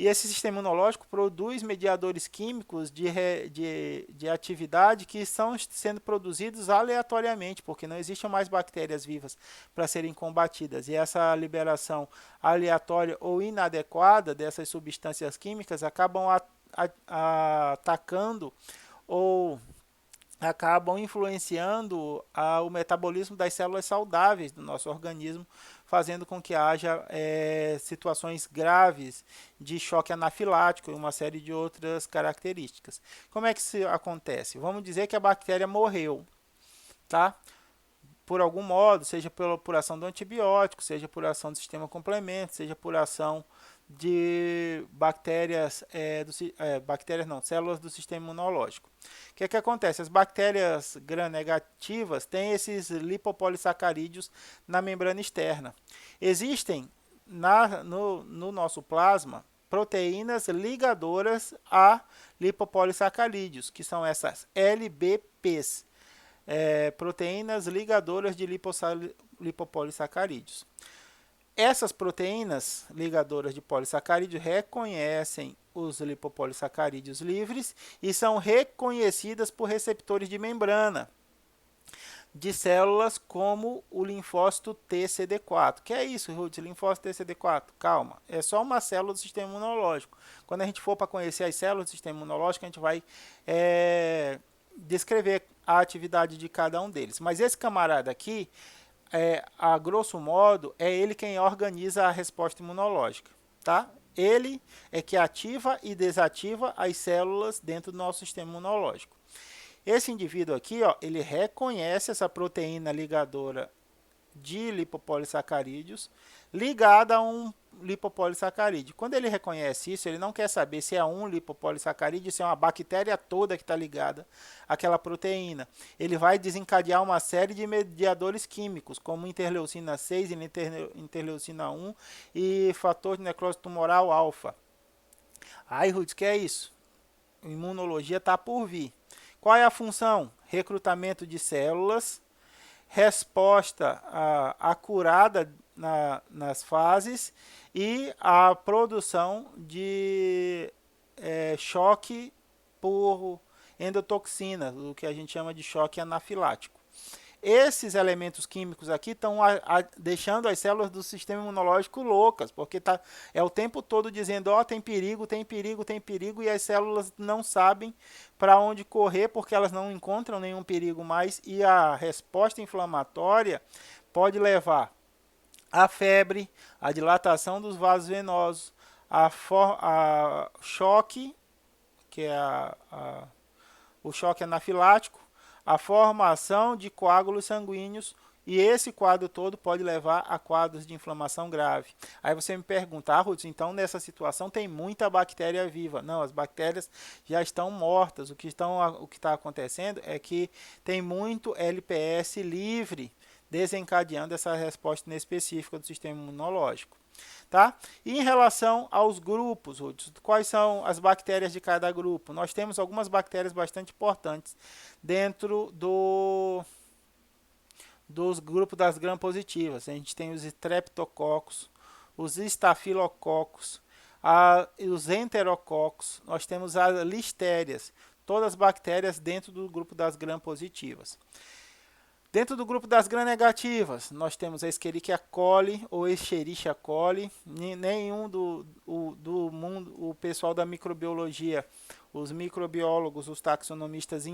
E esse sistema imunológico produz mediadores químicos de atividade que estão sendo produzidos aleatoriamente, porque não existem mais bactérias vivas para serem combatidas. E essa liberação aleatória ou inadequada dessas substâncias químicas acabam atacando ou acabam influenciando o metabolismo das células saudáveis do nosso organismo, fazendo com que haja situações graves de choque anafilático e uma série de outras características. Como é que isso acontece? Vamos dizer que a bactéria morreu, tá? Por algum modo, seja por ação do antibiótico, seja por ação do sistema complemento, seja por ação de bactérias, células do sistema imunológico. O que acontece? As bactérias gram-negativas têm esses lipopolissacarídeos na membrana externa. Existem no nosso plasma proteínas ligadoras a lipopolissacarídeos, que são essas LBPs, proteínas ligadoras de lipopolissacarídeos. Essas proteínas ligadoras de polissacarídeos reconhecem os lipopolissacarídeos livres e são reconhecidas por receptores de membrana de células como o linfócito TCD4. Que é isso, Ruth? Linfócito TCD4? Calma, é só uma célula do sistema imunológico. Quando a gente for para conhecer as células do sistema imunológico, a gente vai descrever a atividade de cada um deles. Mas esse camarada aqui, a grosso modo, é ele quem organiza a resposta imunológica, tá? Ele é que ativa e desativa as células dentro do nosso sistema imunológico. Esse indivíduo aqui, ó, ele reconhece essa proteína ligadora de lipopolissacarídeos ligada a um lipopolissacarídeo. Quando ele reconhece isso, ele não quer saber se é um lipopolissacarídeo, se é uma bactéria toda que está ligada àquela proteína. Ele vai desencadear uma série de mediadores químicos, como interleucina 6, interleucina 1 e fator de necrose tumoral alfa. Aí, Ruth, que é isso? A imunologia está por vir. Qual é a função? Recrutamento de células, resposta acurada nas fases e a produção de choque por endotoxina, o que a gente chama de choque anafilático. Esses elementos químicos aqui estão deixando as células do sistema imunológico loucas, porque é o tempo todo dizendo, ó, tem perigo, tem perigo, tem perigo, e as células não sabem para onde correr, porque elas não encontram nenhum perigo mais, e a resposta inflamatória pode levar a febre, a dilatação dos vasos venosos, a choque, que é o choque anafilático, a formação de coágulos sanguíneos, e esse quadro todo pode levar a quadros de inflamação grave. Aí você me pergunta, Ruth, então nessa situação tem muita bactéria viva. Não, as bactérias já estão mortas. O que está acontecendo é que tem muito LPS livre, desencadeando essa resposta inespecífica do sistema imunológico. Tá? E em relação aos grupos, Ruth, quais são as bactérias de cada grupo? Nós temos algumas bactérias bastante importantes dentro dos grupos das gram-positivas. A gente tem os streptococcus, os estafilococos, os enterococos, nós temos as listérias, todas as bactérias dentro do grupo das gram-positivas. Dentro do grupo das gram-negativas, nós temos a Escherichia coli ou Escherichia coli. Nenhum do mundo, o pessoal da microbiologia, os microbiólogos, os taxonomistas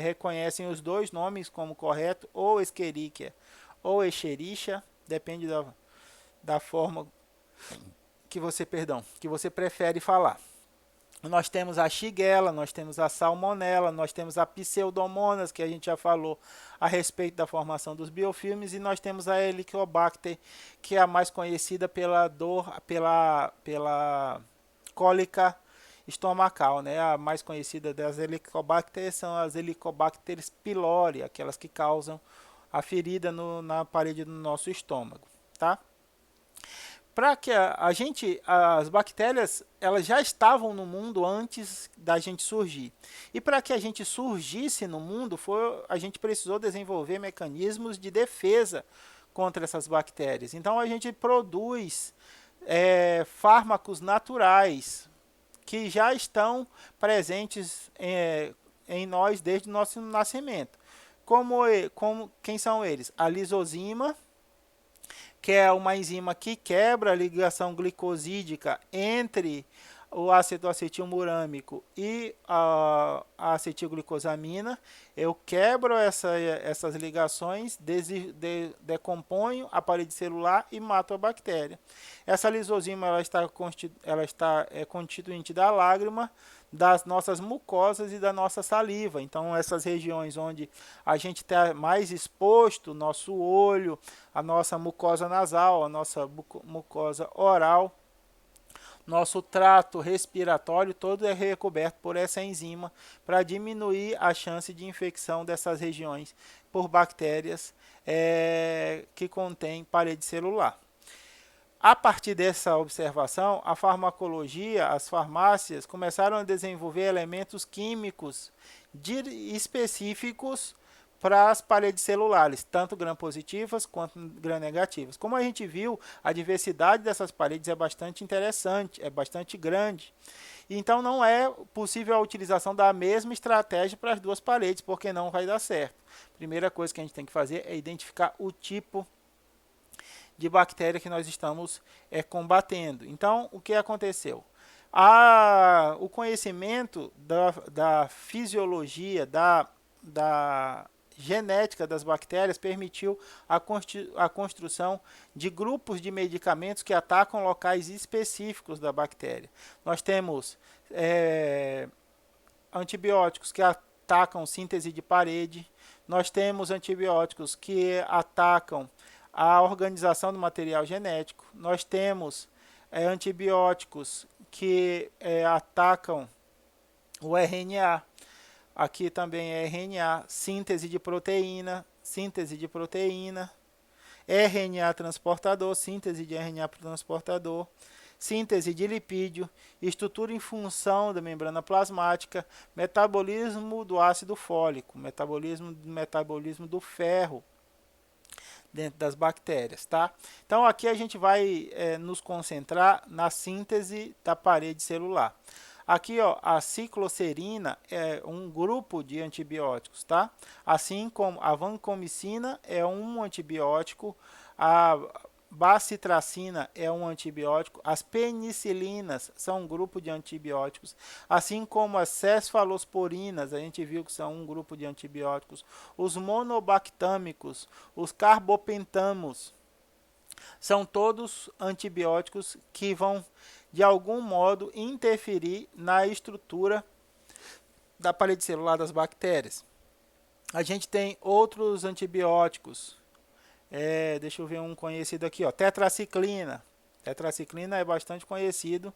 reconhecem os dois nomes como correto, ou Escherichia ou Escherichia, depende da forma que você prefere falar. Nós temos a Shigella, nós temos a Salmonella, nós temos a Pseudomonas, que a gente já falou a respeito da formação dos biofilmes, e nós temos a Helicobacter, que é a mais conhecida pela cólica estomacal, né? A mais conhecida das Helicobacter são as Helicobacter pylori, aquelas que causam a ferida na parede do nosso estômago, tá? Para que as bactérias, elas já estavam no mundo antes da gente surgir. E para que a gente surgisse no mundo, a gente precisou desenvolver mecanismos de defesa contra essas bactérias. Então a gente produz fármacos naturais que já estão presentes em nós desde o nosso nascimento. Quem são eles? A lisozima, que é uma enzima que quebra a ligação glicosídica entre o ácido acetilmurâmico e a acetilglicosamina. Eu quebro essas ligações, decomponho a parede celular e mato a bactéria. Essa lisozima ela está constituinte da lágrima, das nossas mucosas e da nossa saliva. Então, essas regiões onde a gente está mais exposto, nosso olho, a nossa mucosa nasal, a nossa mucosa oral, nosso trato respiratório todo é recoberto por essa enzima para diminuir a chance de infecção dessas regiões por bactérias que contêm parede celular. A partir dessa observação, a farmacologia, as farmácias começaram a desenvolver elementos químicos específicos para as paredes celulares, tanto gram-positivas quanto gram-negativas. Como a gente viu, a diversidade dessas paredes é bastante interessante, é bastante grande. Então não é possível a utilização da mesma estratégia para as duas paredes, porque não vai dar certo. Primeira coisa que a gente tem que fazer é identificar o tipo de bactéria que nós estamos combatendo. Então, o que aconteceu? O conhecimento da fisiologia, da genética das bactérias permitiu a construção de grupos de medicamentos que atacam locais específicos da bactéria. Nós temos antibióticos que atacam síntese de parede, nós temos antibióticos que atacam a organização do material genético, nós temos antibióticos que atacam o RNA, aqui também é RNA, síntese de proteína, RNA transportador, síntese de RNA transportador, síntese de lipídio, estrutura em função da membrana plasmática, metabolismo do ácido fólico, metabolismo do ferro dentro das bactérias, tá? Então aqui a gente vai nos concentrar na síntese da parede celular. Aqui, ó, a cicloserina é um grupo de antibióticos, tá? Assim como a vancomicina é um antibiótico, a bacitracina é um antibiótico, as penicilinas são um grupo de antibióticos, assim como as cefalosporinas, a gente viu que são um grupo de antibióticos, os monobactâmicos, os carbopentamos, são todos antibióticos que vão, de algum modo, interferir na estrutura da parede celular das bactérias. A gente tem outros antibióticos. Deixa eu ver um conhecido aqui, ó, tetraciclina. Tetraciclina é bastante conhecido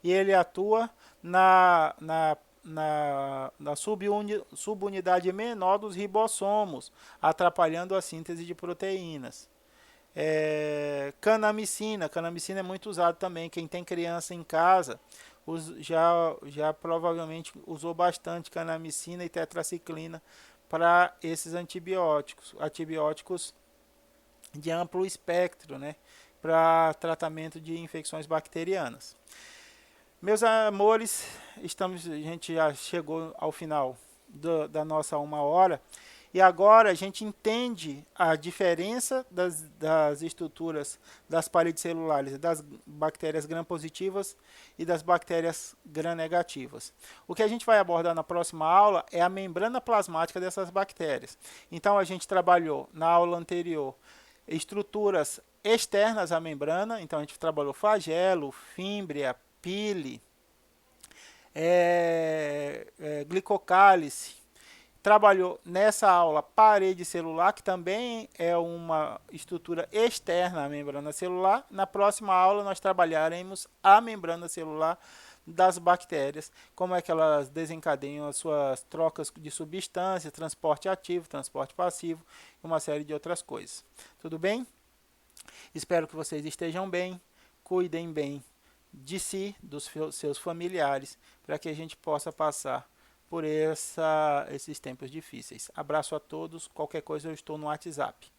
e ele atua na subunidade menor dos ribossomos, atrapalhando a síntese de proteínas. Canamicina é muito usado também. Quem tem criança em casa já provavelmente usou bastante canamicina e tetraciclina para esses antibióticos de amplo espectro, né, para tratamento de infecções bacterianas. Meus amores, a gente já chegou ao final da nossa 1 hora. E agora a gente entende a diferença das estruturas das paredes celulares, das bactérias gram-positivas e das bactérias gram-negativas. O que a gente vai abordar na próxima aula é a membrana plasmática dessas bactérias. Então a gente trabalhou na aula anterior estruturas externas à membrana, então a gente trabalhou flagelo, fímbria, pile, glicocálice. Trabalhou nessa aula parede celular, que também é uma estrutura externa à membrana celular. Na próxima aula nós trabalharemos a membrana celular das bactérias, como é que elas desencadeiam as suas trocas de substâncias, transporte ativo, transporte passivo e uma série de outras coisas. Tudo bem? Espero que vocês estejam bem, cuidem bem de si, dos seus familiares, para que a gente possa passar por esses tempos difíceis. Abraço a todos, qualquer coisa eu estou no WhatsApp.